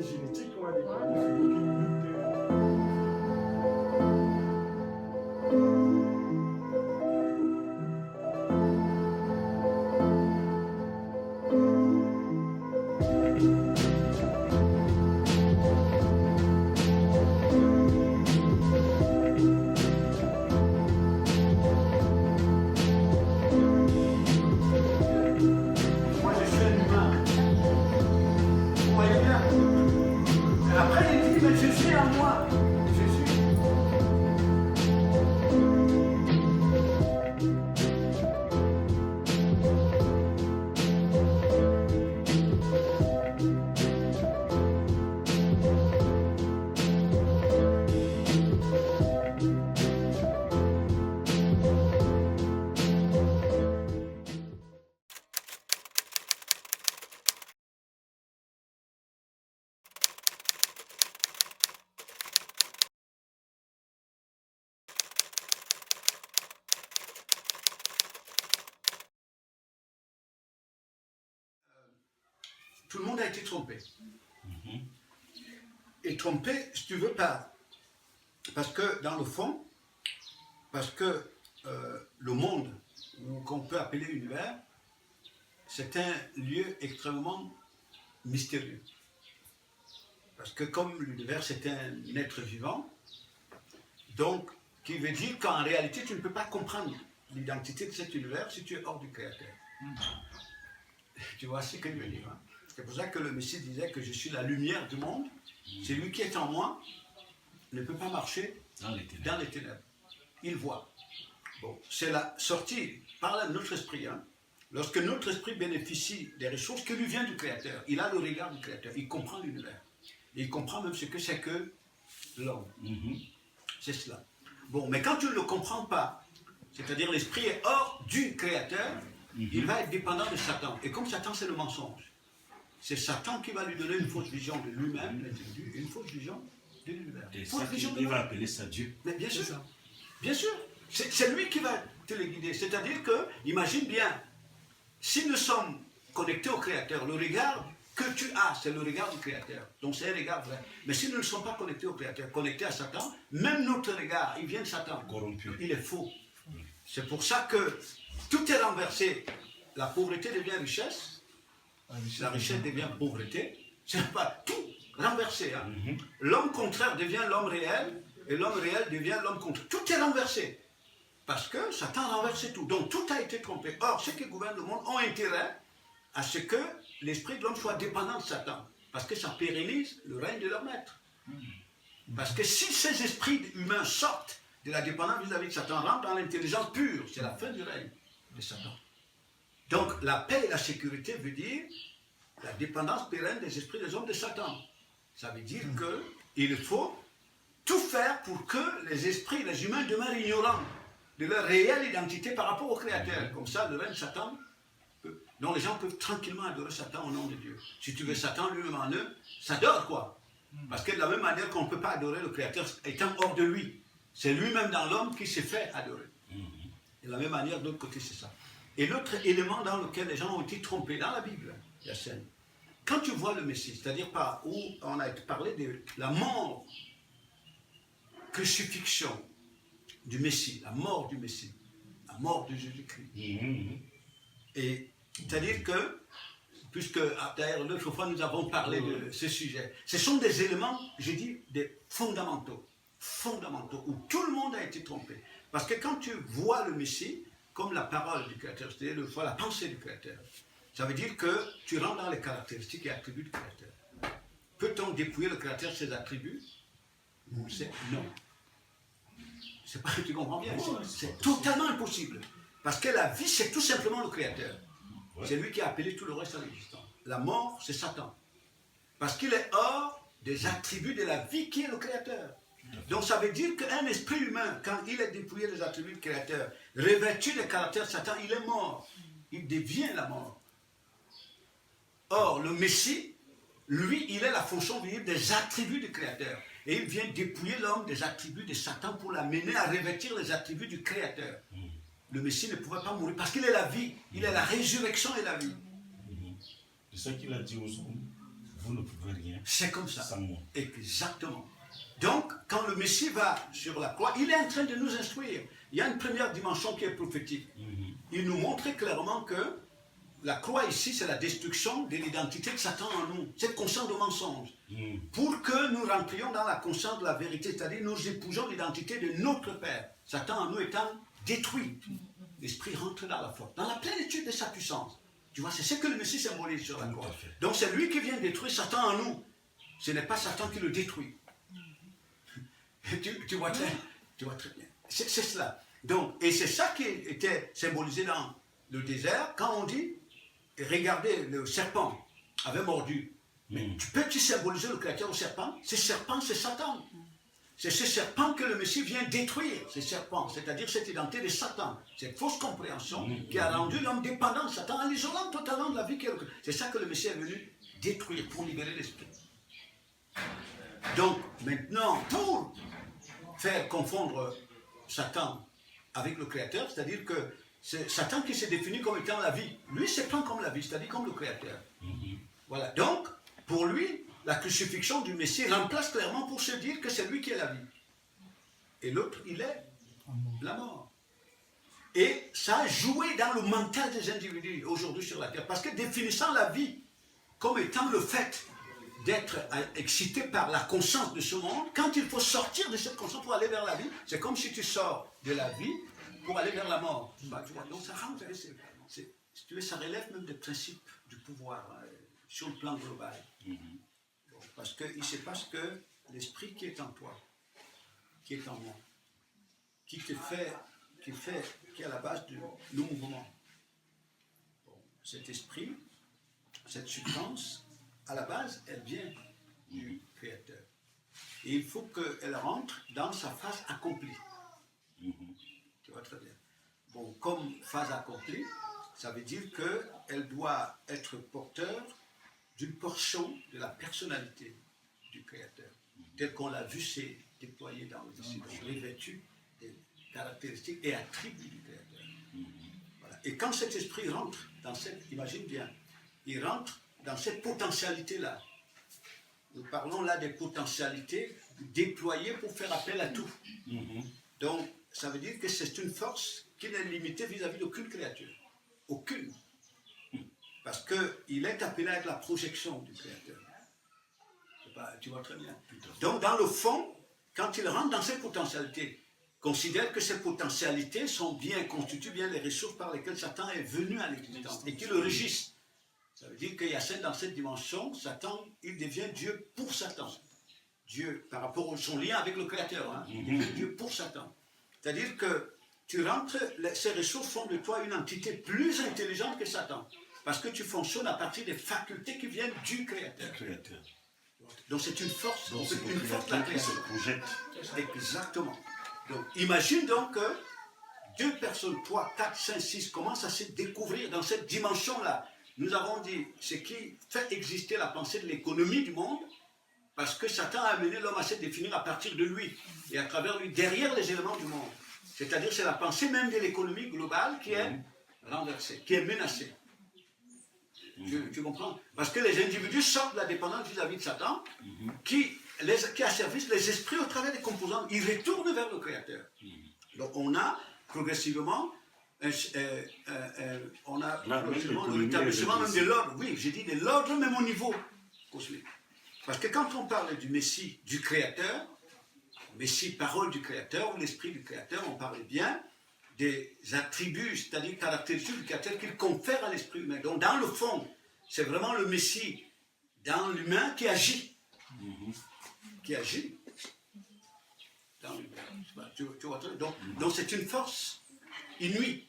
test génétique, on va dire. Il faut aucune minute Moi, je suis un humain. Vous voyez bien. Et après, il dit, mais je suis à moi. Je suis. Tout le monde a été trompé. Et trompé, si tu veux, pas. Parce que, dans le fond, parce que le monde, ou qu'on peut appeler univers, c'est un lieu extrêmement mystérieux. Parce que comme l'univers, c'est un être vivant, donc, qui veut dire qu'en réalité, tu ne peux pas comprendre l'identité de cet univers si tu es hors du Créateur. Tu vois ce que je veux dire, hein? C'est pour ça que le Messie disait que je suis la lumière du monde. Celui qui est en moi ne peut pas marcher dans les ténèbres. Il voit. Bon, c'est la sortie par notre esprit. Hein. Lorsque notre esprit bénéficie des ressources qui lui viennent du Créateur, il a le regard du Créateur, il comprend l'univers. Et il comprend même ce que c'est que l'homme. C'est cela. Bon, mais quand tu ne le comprends pas, c'est-à-dire l'esprit est hors du Créateur, il va être dépendant de Satan. Et comme Satan, c'est le mensonge, c'est Satan qui va lui donner une fausse vision de lui-même, l'individu, et une fausse vision de l'univers. Il va appeler ça Dieu. Mais bien sûr, bien sûr. C'est lui qui va te les guider. C'est-à-dire que, imagine bien, si nous sommes connectés au Créateur, le regard que tu as, c'est le regard du Créateur. Donc c'est un regard vrai. Mais si nous ne sommes pas connectés au Créateur, connectés à Satan, même notre regard, il vient de Satan. Corrompu. Il est faux. C'est pour ça que tout est renversé. La pauvreté devient richesse. La richesse devient pauvreté. C'est pas tout renversé. Hein. L'homme contraire devient l'homme réel. Et l'homme réel devient l'homme contraire. Tout est renversé. Parce que Satan a renversé tout. Donc tout a été trompé. Or, ceux qui gouvernent le monde ont intérêt à ce que l'esprit de l'homme soit dépendant de Satan. Parce que ça pérennise le règne de leur maître. Parce que si ces esprits humains sortent de la dépendance vis-à-vis de Satan, rentrent dans l'intelligence pure, c'est la fin du règne de Satan. Donc la paix et la sécurité veut dire la dépendance pérenne des esprits des hommes de Satan. Ça veut dire qu'il faut tout faire pour que les esprits, les humains demeurent ignorants de leur réelle identité par rapport au Créateur. Comme ça, le règne de Satan, donc les gens peuvent tranquillement adorer Satan au nom de Dieu. Si tu veux Satan lui-même en eux, ça adore quoi. Parce que de la même manière qu'on ne peut pas adorer le Créateur étant hors de lui, c'est lui-même dans l'homme qui s'est fait adorer. Et de la même manière, de l'autre côté, c'est ça. Et l'autre élément dans lequel les gens ont été trompés, dans la Bible, Yacine, quand tu vois le Messie, c'est-à-dire par où on a parlé de la mort, crucifixion du Messie, la mort du Messie, la mort de Jésus-Christ. Et c'est-à-dire que, puisque d'ailleurs l'autre fois nous avons parlé de ce sujet, ce sont des éléments, je dis, des fondamentaux, où tout le monde a été trompé. Parce que quand tu vois le Messie, comme la parole du Créateur, c'est-à-dire la pensée du Créateur, ça veut dire que tu rentres dans les caractéristiques et attributs du Créateur. Peut-on dépouiller le Créateur de ses attributs? Non. C'est pas que tu comprends bien, c'est totalement impossible. Parce que la vie, c'est tout simplement le Créateur. C'est lui qui a appelé tout le reste à l'existence. La mort, c'est Satan. Parce qu'il est hors des attributs de la vie qui est le Créateur. Donc ça veut dire qu'un esprit humain, quand il est dépouillé des attributs du Créateur, revêtu des caractères de Satan, il est mort. Il devient la mort. Or, le Messie, lui, il est la fonction visible des attributs du Créateur. Et il vient dépouiller l'homme des attributs de Satan pour l'amener à revêtir les attributs du Créateur. Le Messie ne pouvait pas mourir parce qu'il est la vie. Il est la résurrection et la vie. C'est ça qu'il a dit aux hommes. Vous ne pouvez rien. C'est comme ça. Sans moi. Exactement. Donc, quand le Messie va sur la croix, il est en train de nous instruire. Il y a une première dimension qui est prophétique. Il nous montre clairement que la croix ici, c'est la destruction de l'identité de Satan en nous, cette conscience de mensonge. Pour que nous rentrions dans la conscience de la vérité, c'est-à-dire nous épousons l'identité de notre Père. Satan en nous étant détruit. L'Esprit rentre dans la force, dans la plénitude de sa puissance. Tu vois, c'est ce que le Messie symbolise sur la croix. Donc c'est lui qui vient détruire Satan en nous. Ce n'est pas Satan qui le détruit. Tu vois très bien. C'est cela. Donc, et c'est ça qui était symbolisé dans le désert, quand on dit, regardez, le serpent avait mordu. Mais peux-tu symboliser le Créateur au serpent? Ce serpent, c'est Satan. C'est ce serpent que le Messie vient détruire, ce serpent, c'est-à-dire cette identité de Satan, cette fausse compréhension qui a rendu l'homme dépendant de Satan en l'isolant totalement de la vie. C'est ça que le Messie est venu détruire pour libérer l'esprit. Donc, maintenant, pour faire confondre Satan avec le Créateur, c'est-à-dire que c'est Satan qui s'est défini comme étant la vie. Lui, se prend comme la vie, c'est-à-dire comme le Créateur. Voilà. Donc, pour lui, la crucifixion du Messie remplace clairement pour se dire que c'est lui qui est la vie. Et l'autre, il est la mort. Et ça a joué dans le mental des individus aujourd'hui sur la terre. Parce que définissant la vie comme étant le fait d'être excité par la conscience de ce monde, quand il faut sortir de cette conscience pour aller vers la vie, c'est comme si tu sors de la vie pour aller vers la mort. Donc ça rentre, si tu veux, ça relève même des principes du pouvoir sur le plan global. Parce qu'il se passe que l'esprit qui est en toi, qui est en moi, qui est à la base de nos mouvements. Bon, cet esprit, cette substance, à la base, elle vient du Créateur. Et il faut qu'elle rentre dans sa phase accomplie. Tu vois très bien. Bon, comme phase accomplie, ça veut dire qu'elle doit être porteur d'une portion de la personnalité du Créateur, tel qu'on l'a vu s'est déployé dans le disciple, revêtu des caractéristiques et attributs du Créateur. Voilà. Et quand cet esprit rentre dans cette, imagine bien, il rentre dans cette potentialité-là. Nous parlons là des potentialités déployées pour faire appel à tout. Donc, ça veut dire que c'est une force qui n'est limitée vis-à-vis d'aucune créature. Aucune. Parce qu'il est appelé à être la projection du Créateur. Tu vois très bien. Donc, dans le fond, quand il rentre dans ces potentialités, considère que ces potentialités constituent bien les ressources par lesquelles Satan est venu à l'existence et qui le régissent. Ça veut dire qu'il y a dans cette dimension, Satan, il devient Dieu pour Satan. Dieu, par rapport à son lien avec le Créateur, il devient Dieu pour Satan. C'est-à-dire que tu rentres, ces ressources font de toi une entité plus intelligente que Satan. Parce que tu fonctionnes à partir des facultés qui viennent du Créateur. Donc c'est une force. Donc c'est une force qui se projette. Exactement. Donc imagine donc que 2 personnes, 3, 4, 5, 6 commencent à se découvrir dans cette dimension-là. Nous avons dit ce qui fait exister la pensée de l'économie du monde, parce que Satan a amené l'homme à se définir à partir de lui et à travers lui, derrière les éléments du monde. C'est-à-dire c'est la pensée même de l'économie globale qui est renversée, qui est menacée. Tu comprends? Parce que les individus sortent de la dépendance vis-à-vis de Satan, qui asservissent les esprits au travers des composants. Ils retournent vers le Créateur. Donc on a progressivement, le rétablissement même de l'ordre. Oui, j'ai dit de l'ordre même au niveau cosmique. Parce que quand on parle du Messie, du Créateur, Messie, parole du Créateur, ou l'Esprit du Créateur, on parle bien des attributs, c'est-à-dire caractéristiques du Créateur qu'il confère à l'esprit humain. Donc dans le fond, c'est vraiment le Messie dans l'humain qui agit. Qui agit dans l'humain. Tu vois, donc c'est une force inouïe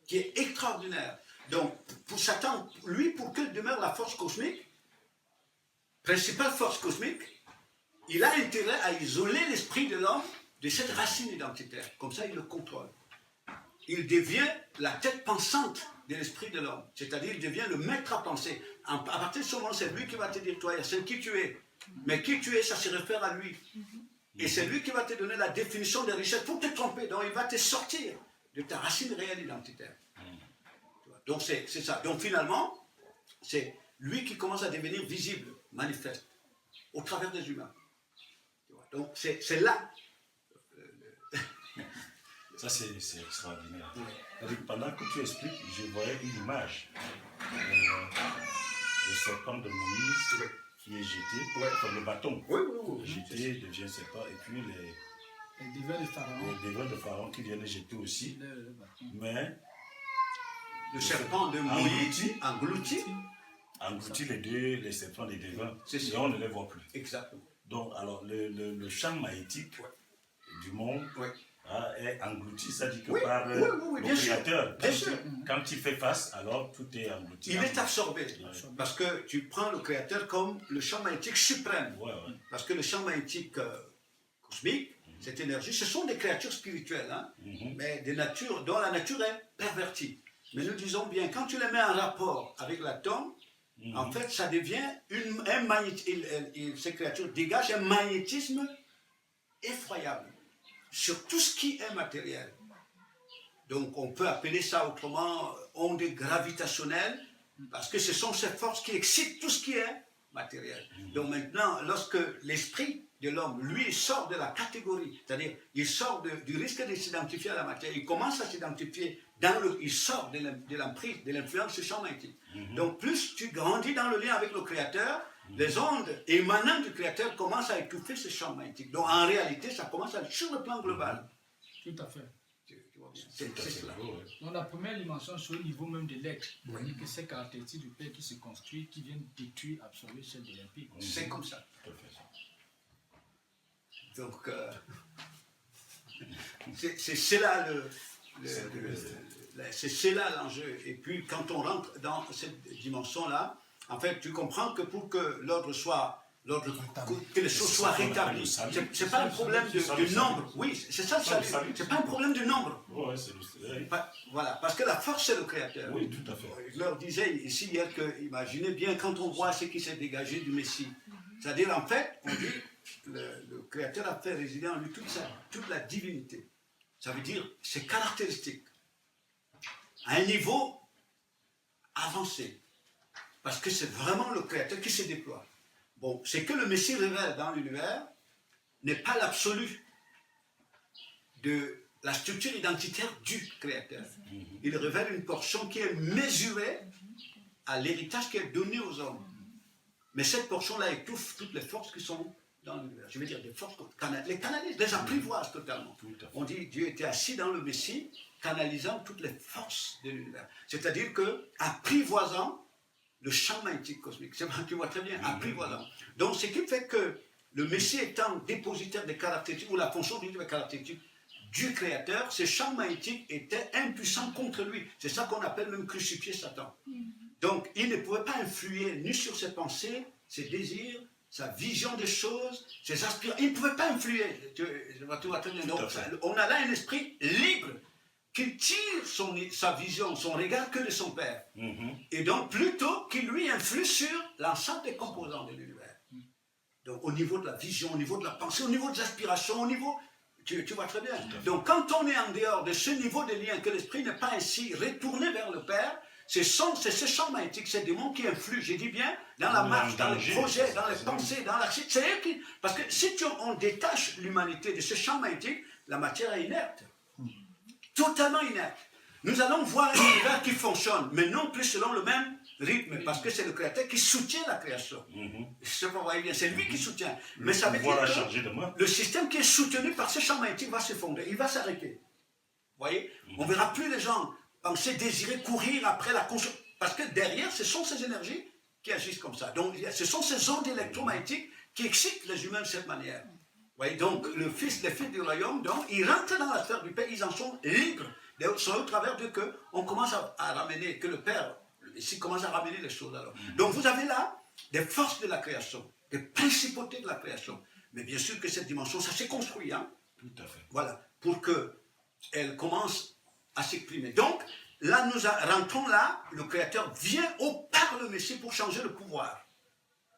qui est extraordinaire. Donc pour Satan, lui, pour qu'il demeure la force cosmique, principale force cosmique, il a intérêt à isoler l'esprit de l'homme de cette racine identitaire. Comme ça, il le contrôle. Il devient la tête pensante de l'esprit de l'homme. C'est-à-dire, il devient le maître à penser. À partir de ce moment, c'est lui qui va te dire, toi, c'est qui tu es. Mais qui tu es, ça se réfère à lui. Et c'est lui qui va te donner la définition des richesses pour te tromper. Donc, il va te sortir de ta racine réelle identitaire. Donc, c'est ça. Donc, finalement, c'est lui qui commence à devenir visible, manifeste, au travers des humains. Donc c'est là. Ça, c'est extraordinaire. Pendant que tu expliques, je voyais une image. Le serpent de Moïse qui est jeté comme le bâton. Jeté, devient serpent. Et puis les devins de Pharaon qui viennent jeter aussi. Mais le serpent de Moïse engloutit les serpents des devins. Et on ne les voit plus. Exactement. Donc, alors, le champ magnétique du monde est englouti, ça dit que par le Créateur. Quand il fait face, alors tout est englouti. Il est absorbé. Parce que tu prends le Créateur comme le champ magnétique suprême. Parce que le champ magnétique cosmique, cette énergie, ce sont des créatures spirituelles, mais des natures dont la nature est pervertie. Mais nous disons bien, quand tu les mets en rapport avec l'atome, en fait, ça devient un magnétisme. Ces créatures dégagent un magnétisme effroyable sur tout ce qui est matériel. Donc, on peut appeler ça autrement onde gravitationnelle, parce que ce sont ces forces qui excitent tout ce qui est matériel. Donc maintenant, lorsque l'esprit de l'homme, lui, sort de la catégorie, c'est-à-dire il sort du risque de s'identifier à la matière, il commence à s'identifier il sort de l'emprise, de l'influence du champ magnétique. Donc plus tu grandis dans le lien avec le Créateur, les ondes émanant du Créateur commencent à étouffer ce champ magnétique. Donc en réalité, ça commence à être sur le plan global. Tout à fait. C'est cela. Donc la première dimension, c'est au niveau même de l'être. C'est-à-dire que ces caractéristiques du Père qui se construisent, qui viennent détruire, absorber celles de l'Empire. C'est comme ça. Donc, c'est là c'est là l'enjeu. Et puis, quand on rentre dans cette dimension-là, en fait, tu comprends que pour que l'ordre soit, que les choses soient rétablies, c'est pas un problème de nombre. Oui, c'est ça le salut. C'est pas un problème de nombre. Voilà, parce que la force, c'est le Créateur. Oui, tout à fait. Je leur disais ici hier que, imaginez bien, quand on voit ce qui s'est dégagé du Messie, c'est-à-dire, en fait, on dit, le Créateur a fait résider en lui toute la divinité. Ça veut dire ses caractéristiques à un niveau avancé. Parce que c'est vraiment le Créateur qui se déploie. Bon, c'est que le Messie révèle dans l'univers n'est pas l'absolu de la structure identitaire du Créateur. Il révèle une portion qui est mesurée à l'héritage qui est donné aux hommes. Mais cette portion-là étouffe toutes les forces qui sont dans l'univers. Je veux dire, des forces les canalisent, les apprivoisent totalement. On dit Dieu était assis dans le Messie, canalisant toutes les forces de l'univers. C'est-à-dire que, apprivoisant le champ magnétique cosmique. Tu vois très bien, apprivoisant. Donc, ce qui fait que le Messie étant dépositaire des caractéristiques, ou la fonction des caractéristiques du Créateur, ce champ magnétique était impuissant contre lui. C'est ça qu'on appelle même crucifier Satan. Donc, il ne pouvait pas influer ni sur ses pensées, ses désirs, sa vision des choses, ses aspirations. Il ne pouvait pas influer. Tu vois très bien. Donc, on a là un esprit libre qui tire sa vision, son regard que de son Père. Et donc, plutôt qu'il lui influe sur l'ensemble des composants de l'univers. Donc, au niveau de la vision, au niveau de la pensée, au niveau des aspirations, au niveau... Tu vois très bien. Donc, quand on est en dehors de ce niveau de lien, que l'esprit n'est pas ainsi retourné vers le Père, c'est ce champ magnétique, ces démons qui influent, je dis bien, dans la marche, dans les projets, dans les pensées, dans l'action. C'est eux qui... Parce que si on détache l'humanité de ce champ magnétique, la matière est inerte. Totalement inerte. Nous allons voir un univers qui fonctionne, mais non plus selon le même rythme, parce que c'est le Créateur qui soutient la création. C'est lui qui soutient. Mais ça veut dire que le système qui est soutenu par ce champ magnétique va s'effondrer, il va s'arrêter. Vous voyez? On ne verra plus les gens penser, désirer, courir après la conscience. Parce que derrière, ce sont ces énergies qui agissent comme ça. Donc, ce sont ces ondes électromagnétiques qui excitent les humains de cette manière. Vous voyez, donc, les fils du royaume, donc, ils rentrent dans la sphère du Père, ils en sont libres. C'est au travers de que on commence à ramener, que le Père, ici, commence à ramener les choses alors. Donc, vous avez là des forces de la création, des principautés de la création. Mais bien sûr que cette dimension, ça s'est construit, hein. Tout à fait. Voilà, pour qu'elle commence à s'exprimer. Donc, là, nous rentrons là, le Créateur vient par le Messie pour changer le pouvoir.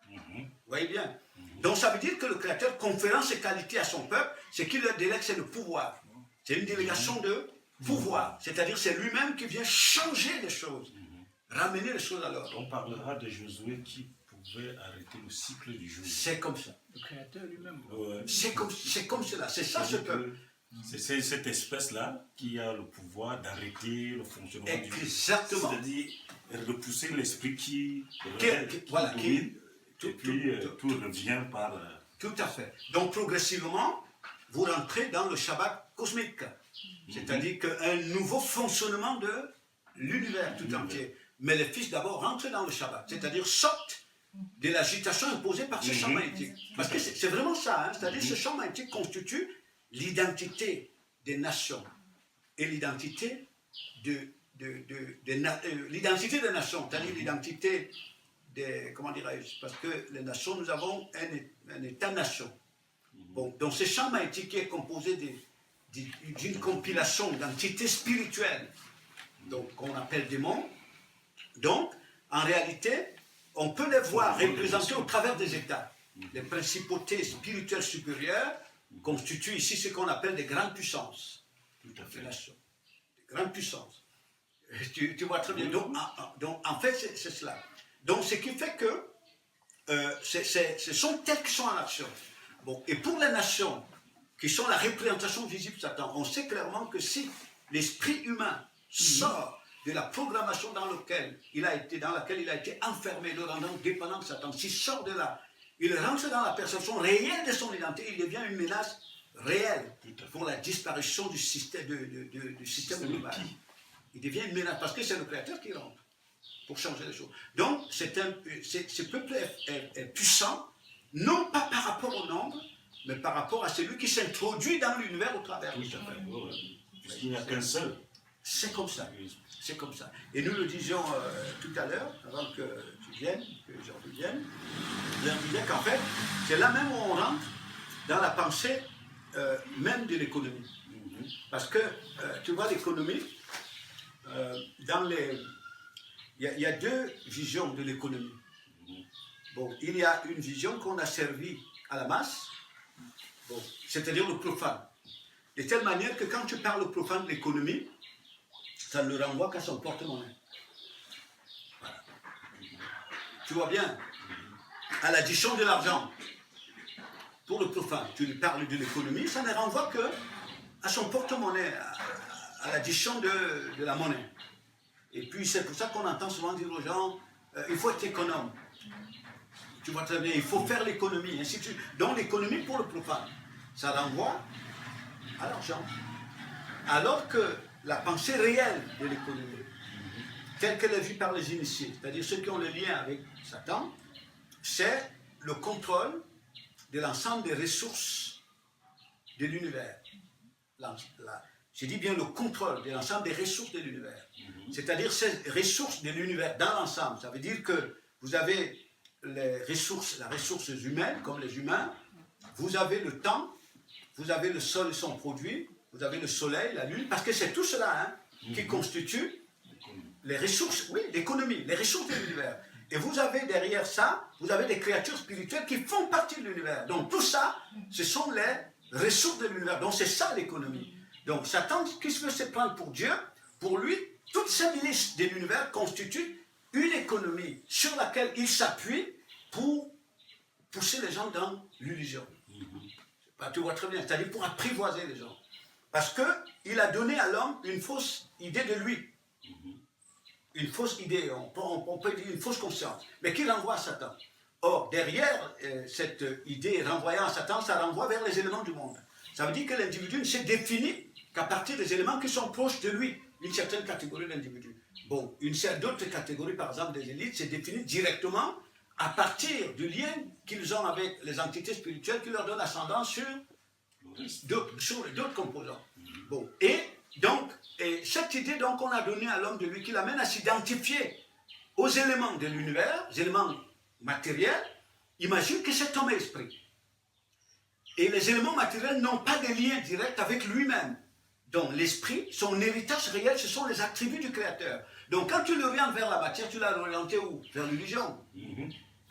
Vous voyez bien? Donc, ça veut dire que le Créateur conférant ses qualités à son peuple, ce qu'il leur délègue, c'est le pouvoir. C'est une délégation de pouvoir. C'est-à-dire, c'est lui-même qui vient changer les choses. ramener les choses à l'ordre. On parlera de Josué qui pouvait arrêter le cycle du jour. C'est comme ça. Le Créateur lui-même. C'est comme cela. C'est ça ce peuple. C'est cette espèce-là qui a le pouvoir d'arrêter le fonctionnement du jour. Exactement. C'est-à-dire repousser l'esprit qui voilà, domine, et puis tout revient par... Tout à fait. Donc progressivement, vous rentrez dans le Shabbat cosmique. C'est-à-dire qu'un nouveau fonctionnement de l'univers tout entier. Mais les fils d'abord rentrent dans le Shabbat. C'est-à-dire sortent de l'agitation imposée par ce champ magnétique. Parce que c'est vraiment ça. Hein? C'est-à-dire que ce champ magnétique constitue l'identité des nations et l'identité l'identité des nations, c'est-à-dire l'identité des, comment dirais-je, parce que les nations, nous avons un État-nation. Bon, donc ce champ magnétique qui est composé d'une compilation d'entités spirituelles, donc qu'on appelle démons. Donc, en réalité, on peut les voir représentés au travers des États. Les principautés spirituelles supérieures constituent ici ce qu'on appelle des grandes puissances. Tout à fait. Des nations. Des grandes puissances. Tu vois très bien. Donc, en fait, c'est cela. Donc, ce qui fait que ce sont telles qui sont en action. Bon, et pour les nations, qui sont la représentation visible de Satan, on sait clairement que si l'esprit humain sort de la programmation dans laquelle il a été enfermé, le rendant dépendant de Satan, s'il sort de là, il rentre dans la perception réelle de son identité, il devient une menace réelle pour la disparition du système global. Il devient une menace parce que c'est le Créateur qui rentre pour changer les choses. Donc, ce peuple est puissant, non pas par rapport au nombre, mais par rapport à celui qui s'introduit dans l'univers au travers. Tout à fait. Puisqu'il n'y a qu'un seul. C'est comme ça. C'est comme ça. Et nous le disions tout à l'heure, avant que tu viennes, que j'en revienne, je leur disais qu'en fait, c'est là même où on rentre dans la pensée même de l'économie. Parce que, tu vois, l'économie, il y a deux visions de l'économie. Bon, il y a une vision qu'on a servie à la masse, bon, c'est-à-dire le profane. De telle manière que quand tu parles au profane de l'économie, ça ne le renvoie qu'à son porte-monnaie. Voilà. Tu vois bien, à l'addition de l'argent, pour le profane, tu lui parles de l'économie, ça ne renvoie qu'à son porte-monnaie, à l'addition de la monnaie. Et puis c'est pour ça qu'on entend souvent dire aux gens, il faut être économe. Tu vois très bien, il faut faire l'économie, ainsi de suite. Donc l'économie pour le profane, ça renvoie à l'argent. Alors que la pensée réelle de l'économie, telle qu'elle est vue par les initiés, c'est-à-dire ceux qui ont le lien avec Satan, c'est le contrôle de l'ensemble des ressources de l'univers. Je dis bien le contrôle de l'ensemble des ressources de l'univers. C'est-à-dire ces ressources de l'univers dans l'ensemble. Ça veut dire que vous avez les ressources humaines, comme les humains, vous avez le temps, vous avez le sol et son produit, vous avez le soleil, la lune, parce que c'est tout cela qui constitue les ressources, oui, l'économie, les ressources de l'univers. Et vous avez derrière ça, vous avez des créatures spirituelles qui font partie de l'univers. Donc tout ça, ce sont les ressources de l'univers. Donc c'est ça l'économie. Donc Satan, qui veut se prendre pour Dieu, pour lui, toute cette liste de l'univers constitue une économie sur laquelle il s'appuie pour pousser les gens dans l'illusion. Tu vois très bien, c'est-à-dire pour apprivoiser les gens. Parce qu'il a donné à l'homme une fausse idée de lui. Une fausse idée, on peut dire une fausse conscience, mais qui renvoie à Satan. Or, derrière cette idée renvoyant à Satan, ça renvoie vers les éléments du monde. Ça veut dire que l'individu ne s'est défini qu'à partir des éléments qui sont proches de lui, une certaine catégorie d'individus. Bon, d'autres catégories, par exemple des élites, s'est définie directement à partir du lien qu'ils ont avec les entités spirituelles qui leur donnent ascendance sur d'autres composants. Bon, et donc, cette idée donc qu'on a donnée à l'homme de lui, qui l'amène à s'identifier aux éléments de l'univers, aux éléments matériels, imagine que cet homme est esprit. Et les éléments matériels n'ont pas de lien direct avec lui-même. Donc l'esprit, son héritage réel, ce sont les attributs du Créateur. Donc quand tu l'orientes vers la matière, tu l'as orienté où? Vers l'illusion.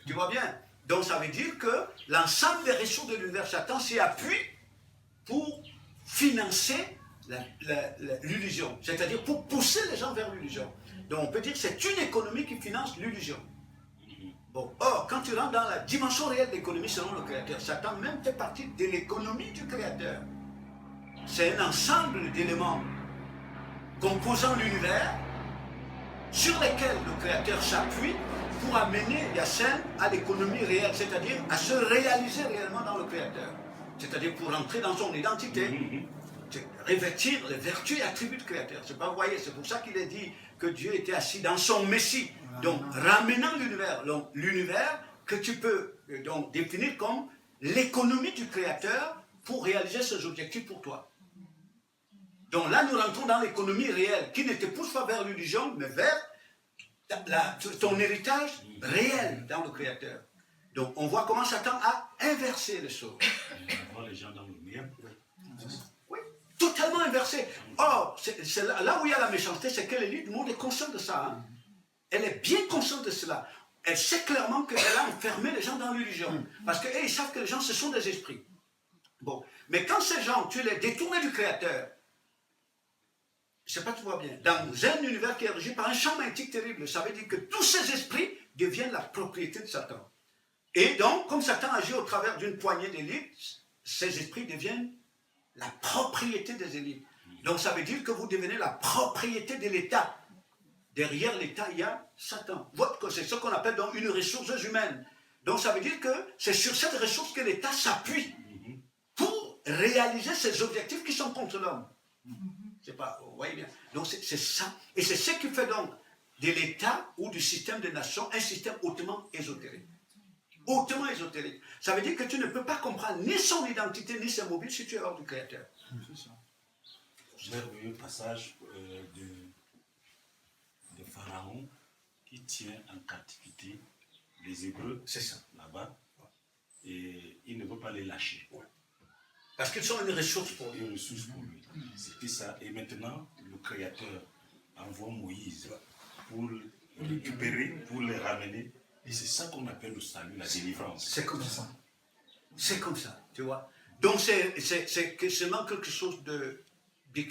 Tu vois bien? Donc ça veut dire que l'ensemble des ressources de l'univers Satan s'y appuie pour financer l'illusion, c'est-à-dire pour pousser les gens vers l'illusion. Donc on peut dire que c'est une économie qui finance l'illusion. Bon, or, quand tu rentres dans la dimension réelle de l'économie selon le Créateur, Satan même fait partie de l'économie du Créateur. C'est un ensemble d'éléments composant l'univers sur lesquels le Créateur s'appuie pour amener Yassine à l'économie réelle, c'est-à-dire à se réaliser réellement dans le Créateur. C'est-à-dire pour entrer dans son identité, revêtir les vertus et attributs du Créateur. C'est pas, vous voyez, c'est pour ça qu'il est dit que Dieu était assis dans son Messie. Donc, ramenant l'univers que tu peux donc définir comme l'économie du Créateur pour réaliser ses objectifs pour toi. Donc là, nous rentrons dans l'économie réelle, qui ne te pousse pas vers l'illusion, mais vers ton héritage réel dans le Créateur. Donc, on voit comment Satan a inversé les choses. On voit les gens dans le mien. Oui, totalement inversé. Or, c'est là où il y a la méchanceté, c'est que l'élite du monde est consciente de ça. Hein. Elle est bien consciente de cela. Elle sait clairement qu'elle a enfermé les gens dans l'illusion. Parce qu'ils savent que les gens, ce sont des esprits. Bon. Mais quand ces gens, tu les détournes du Créateur, je ne sais pas si tu vois bien, dans un univers qui est régi par un champ magnétique terrible, ça veut dire que tous ces esprits deviennent la propriété de Satan. Et donc, comme Satan agit au travers d'une poignée d'élites, ces esprits deviennent la propriété des élites. Donc, ça veut dire que vous devenez la propriété de l'État. Derrière l'État, il y a Satan. C'est ce qu'on appelle donc une ressource humaine. Donc, ça veut dire que c'est sur cette ressource que l'État s'appuie pour réaliser ses objectifs qui sont contre l'homme. C'est pas, vous voyez bien. Donc, c'est ça. Et c'est ce qui fait donc de l'État ou du système des nations un système hautement ésotérique. Hautement ésotérique. Ça veut dire que tu ne peux pas comprendre ni son identité, ni ses mobiles si tu es hors du Créateur. C'est ça. Merveilleux passage de Pharaon qui tient en captivité les Hébreux, c'est ça, là-bas, et il ne veut pas les lâcher. Ouais. Parce qu'ils sont une ressource pour lui. Une ressource pour lui. C'était ça. Et maintenant, le Créateur envoie Moïse pour les récupérer, pour les ramener. Et c'est ça qu'on appelle le salut, la délivrance. C'est comme ça. C'est comme ça, tu vois. Donc c'est seulement quelque chose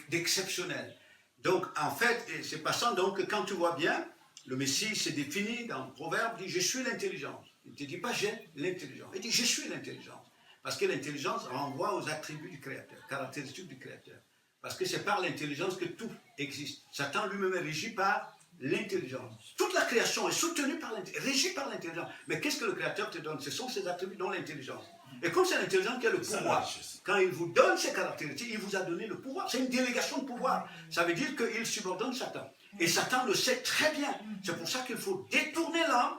d'exceptionnel. Donc en fait, c'est passant donc que quand tu vois bien, le Messie se définit dans le proverbe, il dit « Je suis l'intelligence ». Il ne te dit pas « J'ai l'intelligence ». Il dit « Je suis l'intelligence ». Parce que l'intelligence renvoie aux attributs du Créateur, caractéristiques du Créateur. Parce que c'est par l'intelligence que tout existe. Satan lui-même est régi par l'intelligence. Toute la création est soutenue par l'intelligence, régie par l'intelligence. Mais qu'est-ce que le Créateur te donne? Ce sont ses attributs, dont l'intelligence. Et comme c'est l'intelligence qui a le pouvoir, quand il vous donne ces caractéristiques, il vous a donné le pouvoir. C'est une délégation de pouvoir. Ça veut dire qu'il subordonne Satan. Et Satan le sait très bien. C'est pour ça qu'il faut détourner l'homme,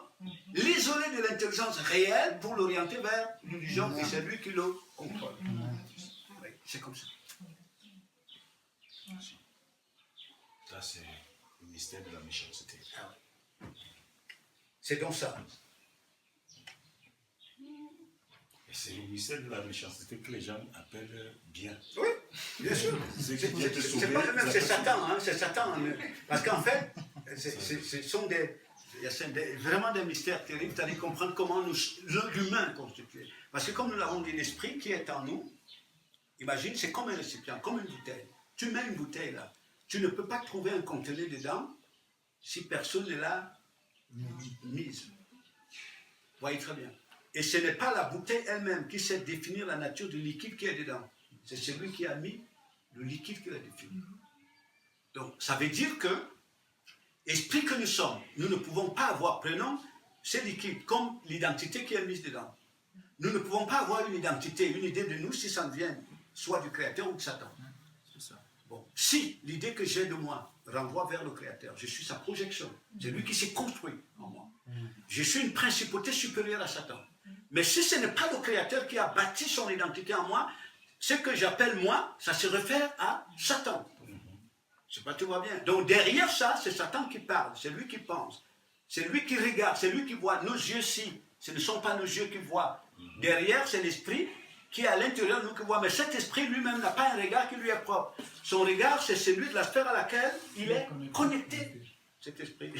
l'isoler de l'intelligence réelle pour l'orienter vers l'illusion. Et c'est lui qui le contrôle. Oui, c'est comme ça. Ça, c'est le mystère de la méchanceté. C'est donc ça. Et c'est le mystère de la méchanceté que les gens appellent bien. Oui, bien sûr. C'est pas même, c'est Satan, hein, c'est Satan. Parce qu'en fait, ce sont vraiment des mystères terribles, c'est-à-dire comprendre comment l'humain est constitué. Parce que comme nous l'avons dit, l'esprit qui est en nous, imagine, c'est comme un récipient, comme une bouteille. Tu mets une bouteille là, tu ne peux pas trouver un conteneur dedans si personne ne l'a mise. Vous voyez très bien. Et ce n'est pas la bouteille elle-même qui sait définir la nature du liquide qui est dedans. C'est celui qui a mis le liquide qui l'a défini. Donc, ça veut dire que, esprit que nous sommes, nous ne pouvons pas avoir, prenons ces liquides comme l'identité qui est mise dedans. Nous ne pouvons pas avoir une identité, une idée de nous si ça ne vient soit du Créateur ou de Satan. C'est ça. Bon, si l'idée que j'ai de moi renvoie vers le Créateur, je suis sa projection, c'est lui qui s'est construit en moi. Je suis une principauté supérieure à Satan. Mais si ce n'est pas le Créateur qui a bâti son identité en moi, ce que j'appelle moi, ça se réfère à Satan. Je sais pas, tu vois bien. Donc derrière ça, c'est Satan qui parle, c'est lui qui pense, c'est lui qui regarde, c'est lui qui voit. Nos yeux-ci, ce ne sont pas nos yeux qui voient. Derrière, c'est l'esprit qui est à l'intérieur de nous qui voit. Mais cet esprit lui-même n'a pas un regard qui lui est propre. Son regard, c'est celui de la sphère à laquelle il est connecté. Cet esprit.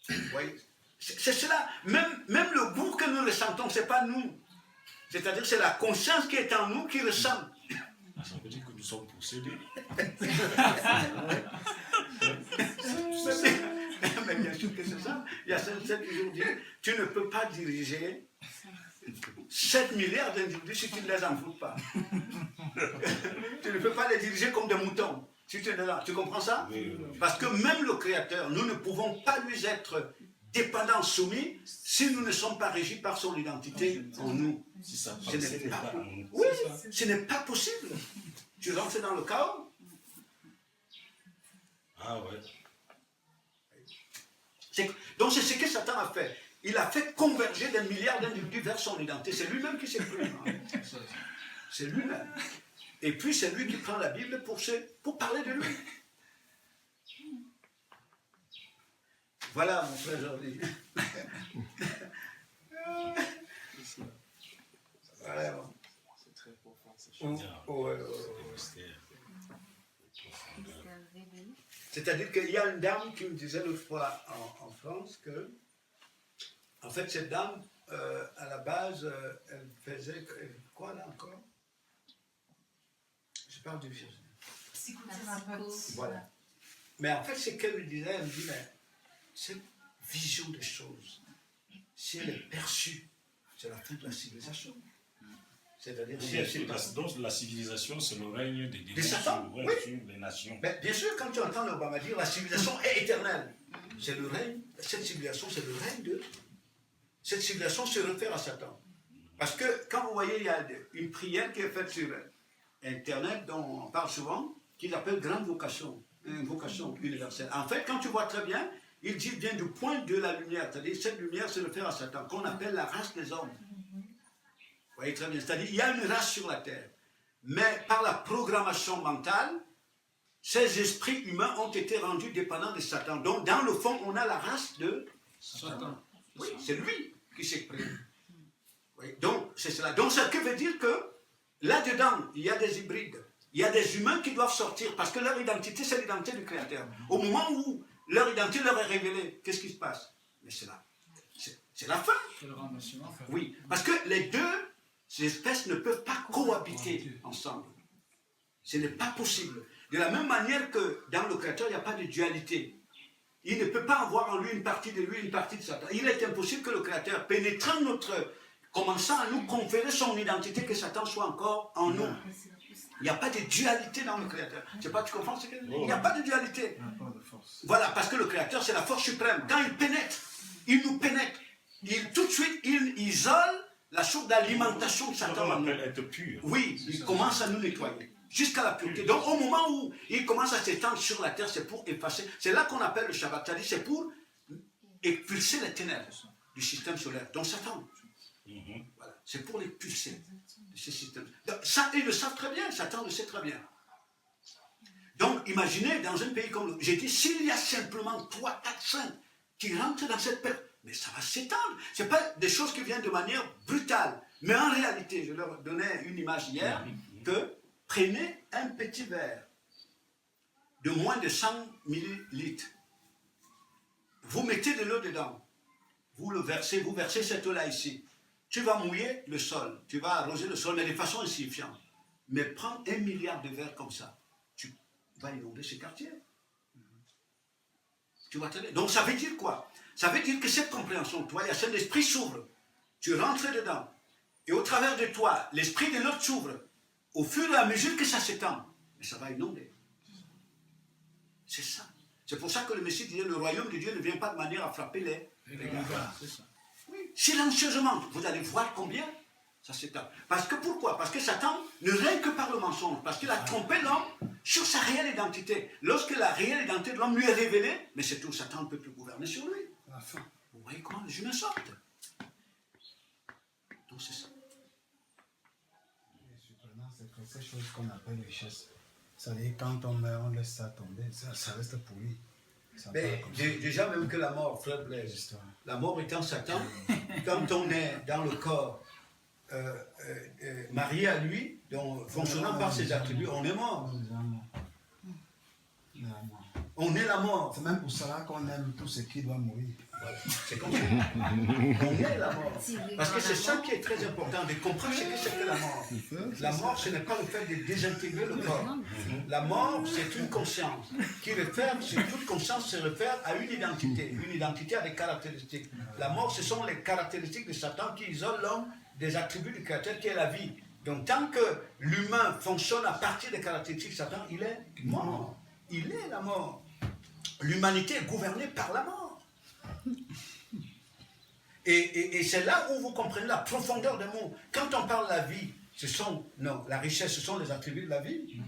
Vous voyez? C'est cela. Même le goût que nous ressentons, ce n'est pas nous. C'est-à-dire que c'est la conscience qui est en nous qui ressent. Ça veut dire que nous sommes possédés. Mais bien sûr que c'est ça. Il y a cette toujours dit, tu ne peux pas diriger 7 milliards d'individus si tu ne les envoûtes pas. Tu ne peux pas les diriger comme des moutons. Si tu es là, tu comprends ça? Oui. Parce que même le Créateur, nous ne pouvons pas lui être dépendants, soumis, si nous ne sommes pas régis par son identité en nous. Si ça Ce n'est procède pas, pas en nous. oui, ce n'est pas possible. Tu rentres dans le chaos. Ah ouais. Donc c'est ce que Satan a fait. Il a fait converger des milliards d'individus vers son identité. C'est lui-même qui s'exprime. C'est lui-même. Et puis c'est lui qui prend la Bible pour parler de lui. Voilà mon frère Jordi. Vraiment. C'est très profond, ces choses. C'est-à-dire qu'il y a une dame qui me disait l'autre fois en France que, en fait, cette dame, à la base, elle faisait quoi là encore? Je parle du Virginie. Psychothérapeute. Voilà. Mais en fait, ce qu'elle me disait, elle me dit, mais cette vision des choses, si elle est perçue, c'est la fin de la civilisation. C'est-à-dire, si Bien elle sûr, s'est donc la civilisation, c'est le règne des démons Satan, sur oui. les nations. Mais bien sûr, quand tu entends l'Obama dire la civilisation est éternelle, c'est le règne, cette civilisation, c'est le règne de. Cette civilisation se réfère à Satan. Parce que quand vous voyez, il y a une prière qui est faite sur Internet, dont on parle souvent, qu'ils appellent grande vocation, une vocation universelle. En fait, quand tu vois très bien, il dit bien du point de la lumière, c'est-à-dire cette lumière se réfère à Satan, qu'on appelle la race des hommes. Vous voyez très bien, c'est-à-dire il y a une race sur la terre, mais par la programmation mentale, ces esprits humains ont été rendus dépendants de Satan. Donc dans le fond, on a la race de Satan. Oui, c'est lui qui s'exprime. Oui, donc c'est cela. Donc ça veut dire que là-dedans, il y a des hybrides, il y a des humains qui doivent sortir, parce que leur identité, c'est l'identité du Créateur. Au moment où leur identité leur est révélée, qu'est-ce qui se passe? Mais c'est là. C'est la fin. C'est le remplacement. Oui, parce que les deux espèces ne peuvent pas cohabiter ensemble. Ce n'est pas possible. De la même manière que dans le Créateur, il n'y a pas de dualité. Il ne peut pas avoir en lui une partie de lui, une partie de Satan. Il est impossible que le Créateur, pénétrant commençant à nous conférer son identité, que Satan soit encore en nous. Il n'y a pas de dualité dans le Créateur. Je ne sais pas, tu comprends ce que je veux dire? Il n'y a pas de dualité. Il n'y a pas de force. Voilà, parce que le Créateur, c'est la force suprême. Quand il pénètre, il nous pénètre. Tout de suite, il isole la source d'alimentation de Satan. On appelle être pur. Oui, il commence à nous nettoyer. Jusqu'à la pureté. Donc au moment où il commence à s'étendre sur la terre, c'est pour effacer. C'est là qu'on appelle le Shabbat. C'est-à-dire c'est pour expulser les ténèbres du système solaire. Donc Satan. Voilà. C'est pour l'expulser de ce système. Donc, ça, ils le savent très bien. Satan le sait très bien. Donc imaginez dans un pays comme j'ai dit, s'il y a simplement 3, 4, 5 qui rentrent dans cette paix, mais ça va s'étendre. Ce n'est pas des choses qui viennent de manière brutale. Mais en réalité, je leur donnais une image hier, que prenez un petit verre de moins de 100 millilitres. Vous mettez de l'eau dedans. Vous versez cette eau-là ici. Tu vas mouiller le sol. Tu vas arroser le sol, mais de façon insignifiante. Mais prends 1 milliard de verres comme ça. Tu vas inonder ce quartier. Tu vois très bien. Donc ça veut dire quoi? Ça veut dire que cette compréhension, toi, il y a cet esprit s'ouvre. Tu rentres dedans. Et au travers de toi, l'esprit de l'autre s'ouvre. Au fur et à mesure que ça s'étend, mais ça va inonder. C'est ça. C'est pour ça que le Messie disait, le royaume de Dieu ne vient pas de manière à frapper les gars. C'est ça. Oui, silencieusement. Vous allez voir combien ça s'étend. Parce que pourquoi? Parce que Satan ne règne que par le mensonge. Parce qu'il a trompé l'homme sur sa réelle identité. Lorsque la réelle identité de l'homme lui est révélée, mais c'est tout, Satan ne peut plus gouverner sur lui. La fin. Vous voyez comment les humains sortent. Donc c'est ça. C'est que ces choses qu'on appelle richesse, c'est-à-dire quand on meurt, on laisse ça tomber, ça reste pourri. Ça Mais part comme ça. déjà même que la mort, frère Blaise, L'histoire. la mort étant Satan, quand on est dans le corps marié à lui, donc fonctionnant par ses attributs, on est mort. On est la mort. On est la mort. On est la mort. C'est même pour cela qu'on aime tout ce qui doit mourir. Voilà. C'est comme ça. On est la mort. Parce que c'est ça qui est très important, de comprendre ce que c'est que la mort. La mort, ce n'est pas le fait de désintégrer le corps. La mort, c'est une conscience qui réfère, toute conscience se réfère à une identité avec caractéristiques. La mort, ce sont les caractéristiques de Satan qui isolent l'homme des attributs du Créateur qui est la vie. Donc tant que l'humain fonctionne à partir des caractéristiques de Satan, il est mort. Il est la mort. L'humanité est gouvernée par la mort. Et c'est là où vous comprenez la profondeur des mots. Quand on parle de la vie, la richesse, ce sont les attributs de la vie.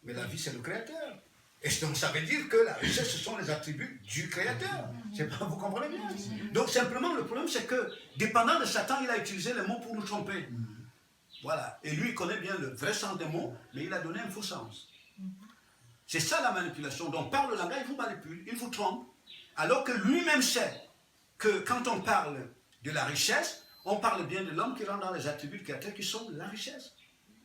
Mais la vie, c'est le Créateur. Et donc, ça veut dire que la richesse, ce sont les attributs du Créateur. Vous comprenez bien? Donc, simplement, le problème, c'est que, dépendant de Satan, il a utilisé les mots pour nous tromper. Voilà. Et lui, il connaît bien le vrai sens des mots, mais il a donné un faux sens. C'est ça la manipulation. Donc, par le langage, il vous manipule, il vous trompe. Alors que lui-même sait que quand on parle de la richesse, on parle bien de l'homme qui rentre dans les attributs du Créateur qui sont la richesse.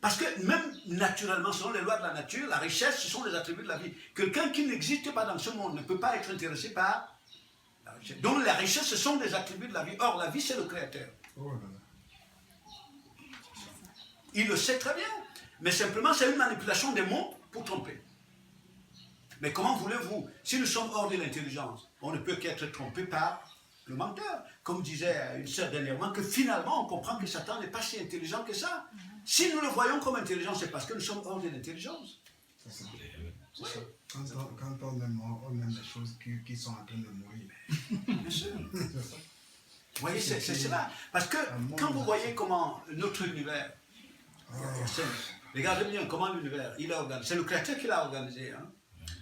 Parce que même naturellement, selon les lois de la nature, la richesse, ce sont les attributs de la vie. Quelqu'un qui n'existe pas dans ce monde ne peut pas être intéressé par la richesse. Donc la richesse, ce sont des attributs de la vie. Or, la vie, c'est le Créateur. Il le sait très bien. Mais simplement, c'est une manipulation des mots pour tromper. Mais comment voulez-vous, si nous sommes hors de l'intelligence, on ne peut qu'être trompé par le menteur. Comme disait une sœur dernièrement, que finalement on comprend que Satan n'est pas si intelligent que ça. Si nous le voyons comme intelligent, c'est parce que nous sommes hors de l'intelligence. C'est ça. Oui. Quand on aime les choses qui sont en train de mourir. Bien sûr. Vous voyez, c'est cela. Parce que quand vous voyez comment notre univers, regardez bien comment l'univers, il est organisé. C'est le Créateur qui l'a organisé. Hein.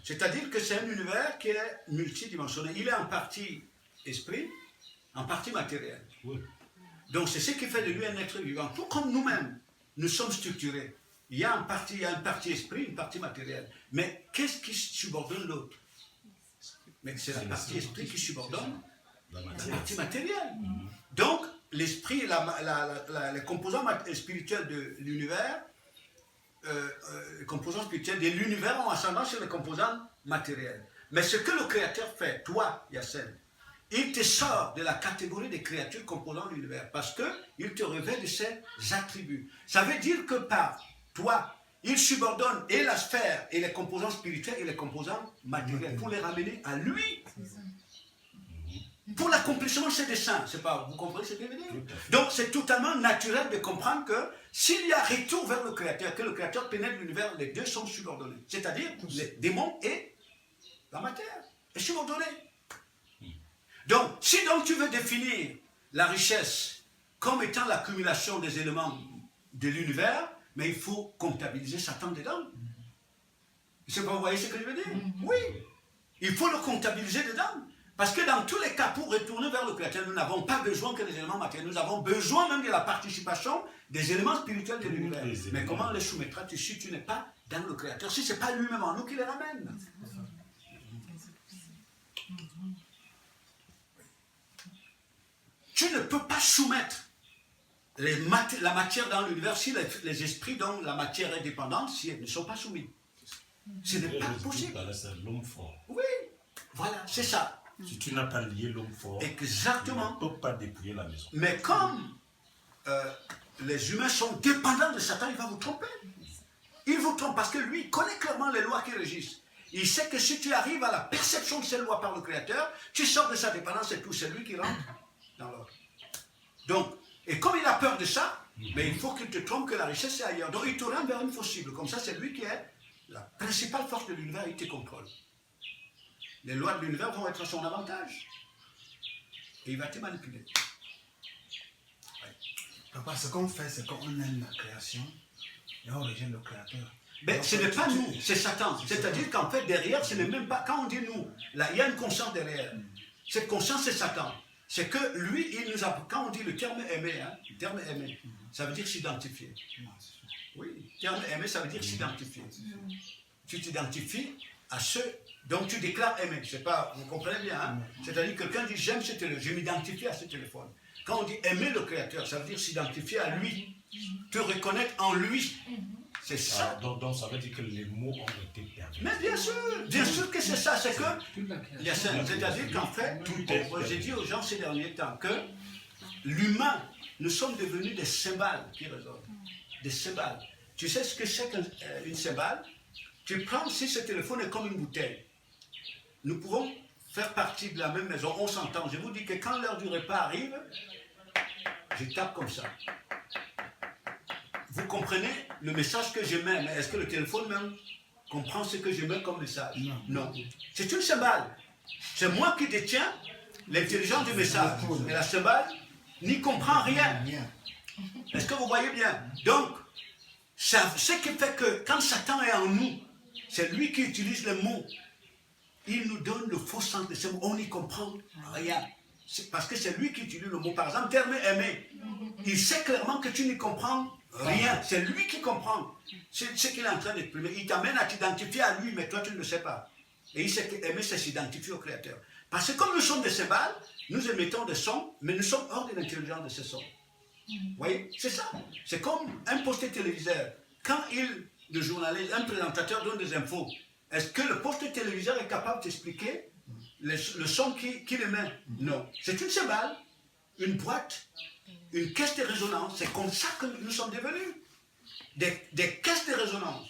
C'est-à-dire que c'est un univers qui est multidimensionnel. Il est en partie esprit, en partie matériel. Oui. Donc c'est ce qui fait de lui un être vivant. Tout comme nous-mêmes, nous sommes structurés. Il y a une partie esprit, une partie matérielle. Mais qu'est-ce qui subordonne l'autre? Mais c'est la partie esprit qui subordonne la partie matérielle. Donc l'esprit, les composants spirituels de l'univers, les composants spirituels de l'univers ont ascendant sur les composants matériels. Mais ce que le Créateur fait, toi, Yassine, il te sort de la catégorie des créatures composant l'univers parce qu'il te révèle de ses attributs. Ça veut dire que par toi, il subordonne et la sphère et les composants spirituels et les composants matériels pour les ramener à lui. Pour l'accomplissement de ses desseins. Vous comprenez ce que je veux dire? Donc c'est totalement naturel de comprendre que s'il y a retour vers le Créateur, que le Créateur pénètre l'univers, les deux sont subordonnés. C'est-à-dire les démons et la matière est subordonnée. Donc, si donc tu veux définir la richesse comme étant l'accumulation des éléments de l'univers, mais il faut comptabiliser Satan dedans. Vous voyez ce que je veux dire? Oui. Il faut le comptabiliser dedans. Parce que dans tous les cas, pour retourner vers le Créateur, nous n'avons pas besoin que des éléments matériels. Nous avons besoin même de la participation des éléments spirituels de l'univers. Mais comment les soumettras-tu si tu n'es pas dans le Créateur? Si ce n'est pas lui-même en nous qui les ramène. Tu ne peux pas soumettre la matière dans l'univers si les esprits dont la matière est dépendante, si elles ne sont pas soumis. Ce n'est pas possible. L'homme fort. Oui, voilà, c'est ça. Si tu n'as pas lié l'homme fort, exactement. tu ne peux pas dépouiller la maison. Mais comme les humains sont dépendants de Satan, il va vous tromper. Il vous trompe parce que lui, il connaît clairement les lois qui régissent. Il sait que si tu arrives à la perception de ces lois par le Créateur, tu sors de sa dépendance et tout, c'est lui qui rentre dans l'ordre. Donc, et comme il a peur de ça, mais il faut qu'il te trompe que la richesse est ailleurs. Donc il te rend vers une fausse cible. Comme ça, c'est lui qui est la principale force de l'univers, il te contrôle. Les lois de l'univers vont être à son avantage. Et il va te manipuler. Ouais. Papa, ce qu'on fait, c'est qu'on aime la création et on rejette le Créateur. Mais ce n'est pas nous, c'est Satan. C'est-à-dire qu'en fait, derrière, ce n'est même pas... Quand on dit nous, là, il y a une conscience derrière. Cette conscience, c'est Satan. C'est que lui, il nous a... Quand on dit le terme aimer, le terme aimer, ça veut dire s'identifier. Oui, le terme aimer, ça veut dire s'identifier. Tu t'identifies à ceux dont tu déclares aimer. C'est pas... Vous comprenez bien, hein? C'est-à-dire que quelqu'un dit j'aime ce téléphone, je m'identifie à ce téléphone. Quand on dit aimer le Créateur, ça veut dire s'identifier à lui. Te reconnaître en lui. C'est ça. Donc ça veut dire que les mots ont été perdus. Mais bien sûr que c'est ça. C'est que, Toute la création. c'est-à-dire qu'en fait, j'ai dit aux gens ces derniers temps que l'humain, nous sommes devenus des cymbales qui résonnent. Des cymbales. Tu sais ce que c'est qu'une cymbale? Tu prends, si ce téléphone est comme une bouteille, nous pouvons faire partie de la même maison, on s'entend. Je vous dis que quand l'heure du repas arrive, je tape comme ça. Vous comprenez le message que j'émets, mais est-ce que le téléphone même comprend ce que j'émets comme message? Non. C'est une cymbale. C'est moi qui détiens l'intelligence du message. Et la cymbale n'y comprend rien. Est-ce que vous voyez bien? Donc, ce qui fait que quand Satan est en nous, c'est lui qui utilise les mots. Il nous donne le faux sens de ces mots. On n'y comprend rien. Parce que c'est lui qui utilise le mot. Par exemple, terme aimer. Il sait clairement que tu n'y comprends rien. C'est lui qui comprend. C'est ce qu'il est en train d'exprimer. Il t'amène à t'identifier à lui, mais toi tu ne le sais pas. Et il sait qu'aimer, c'est s'identifier au Créateur. Parce que comme nous sommes des cymbales, nous émettons des sons, mais nous sommes hors de l'intelligence de ces sons. Vous voyez? C'est ça. C'est comme un poste téléviseur. Quand le journaliste, un présentateur donne des infos, est-ce que le poste téléviseur est capable d'expliquer le son qu'il émet? Non. C'est une cymbale, une boîte, une caisse de résonance. C'est comme ça que nous sommes devenus. Des caisses de résonance.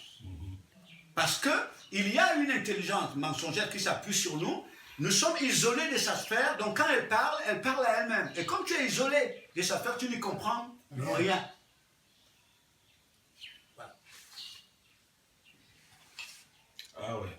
Parce qu'il y a une intelligence mensongère qui s'appuie sur nous. Nous sommes isolés de sa sphère, donc quand elle parle à elle-même. Et comme tu es isolé de sa sphère, tu n'y comprends rien. Voilà. Ah ouais.